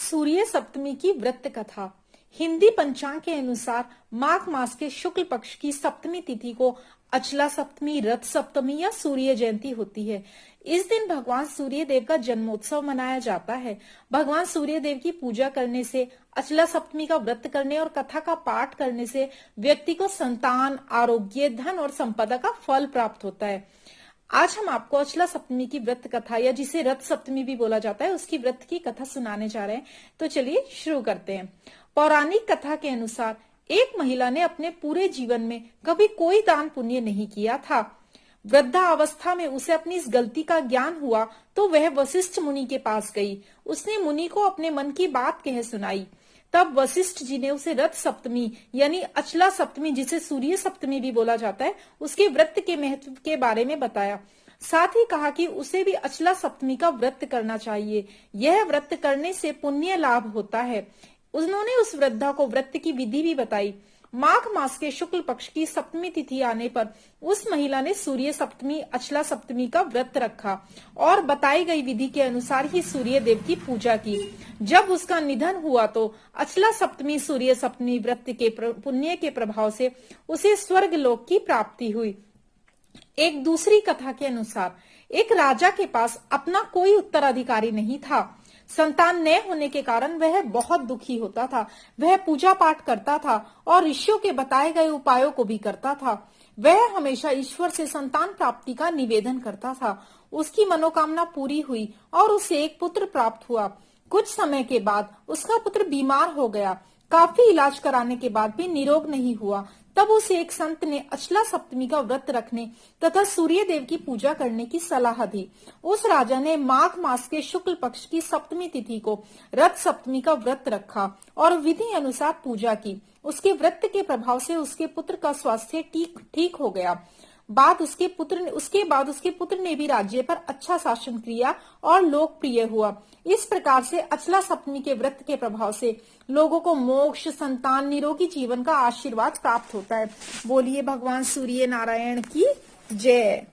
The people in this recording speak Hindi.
सूर्य सप्तमी की व्रत कथा। हिंदी पंचांग के अनुसार माघ मास के शुक्ल पक्ष की सप्तमी तिथि को अचला सप्तमी, रथ सप्तमी या सूर्य जयंती होती है। इस दिन भगवान सूर्य देव का जन्मोत्सव मनाया जाता है। भगवान सूर्य देव की पूजा करने से, अचला सप्तमी का व्रत करने और कथा का पाठ करने से व्यक्ति को संतान, आरोग्य, धन और संपदा का फल प्राप्त होता है। आज हम आपको अचला सप्तमी की व्रत कथा, या जिसे रथ सप्तमी भी बोला जाता है, उसकी व्रत की कथा सुनाने जा रहे हैं। तो चलिए शुरू करते हैं। पौराणिक कथा के अनुसार एक महिला ने अपने पूरे जीवन में कभी कोई दान पुण्य नहीं किया था। वृद्धावस्था में उसे अपनी इस गलती का ज्ञान हुआ तो वह वशिष्ठ मुनि के पास गई। उसने मुनि को अपने मन की बात कह सुनाई। तब वशिष्ठ जी ने उसे रथ सप्तमी यानी अचला सप्तमी, जिसे सूर्य सप्तमी भी बोला जाता है, उसके व्रत के महत्व के बारे में बताया। साथ ही कहा कि उसे भी अचला सप्तमी का व्रत करना चाहिए। यह व्रत करने से पुण्य लाभ होता है। उन्होंने उस वृद्धा को व्रत की विधि भी बताई। माघ मास के शुक्ल पक्ष की सप्तमी तिथि आने पर उस महिला ने सूर्य सप्तमी, अचला सप्तमी का व्रत रखा और बताई गई विधि के अनुसार ही सूर्य देव की पूजा की। जब उसका निधन हुआ तो अचला सप्तमी, सूर्य सप्तमी व्रत के पुण्य के प्रभाव से उसे स्वर्ग लोक की प्राप्ति हुई। एक दूसरी कथा के अनुसार एक राजा के पास अपना कोई उत्तराधिकारी नहीं था। संतान न होने के कारण वह बहुत दुखी होता था। वह पूजा पाठ करता था और ऋषियों के बताए गए उपायों को भी करता था। वह हमेशा ईश्वर से संतान प्राप्ति का निवेदन करता था। उसकी मनोकामना पूरी हुई और उसे एक पुत्र प्राप्त हुआ। कुछ समय के बाद उसका पुत्र बीमार हो गया। काफी इलाज कराने के बाद भी निरोग नहीं हुआ। तब उसे एक संत ने अचला सप्तमी का व्रत रखने तथा सूर्य देव की पूजा करने की सलाह दी। उस राजा ने माघ मास के शुक्ल पक्ष की सप्तमी तिथि को रथ सप्तमी का व्रत रखा और विधि अनुसार पूजा की। उसके व्रत के प्रभाव से उसके पुत्र का स्वास्थ्य ठीक हो गया। उसके बाद उसके पुत्र ने भी राज्य पर अच्छा शासन किया और लोकप्रिय हुआ। इस प्रकार से अचला सप्तमी के व्रत के प्रभाव से लोगों को मोक्ष, संतान, निरोगी जीवन का आशीर्वाद प्राप्त होता है। बोलिए भगवान सूर्य नारायण की जय।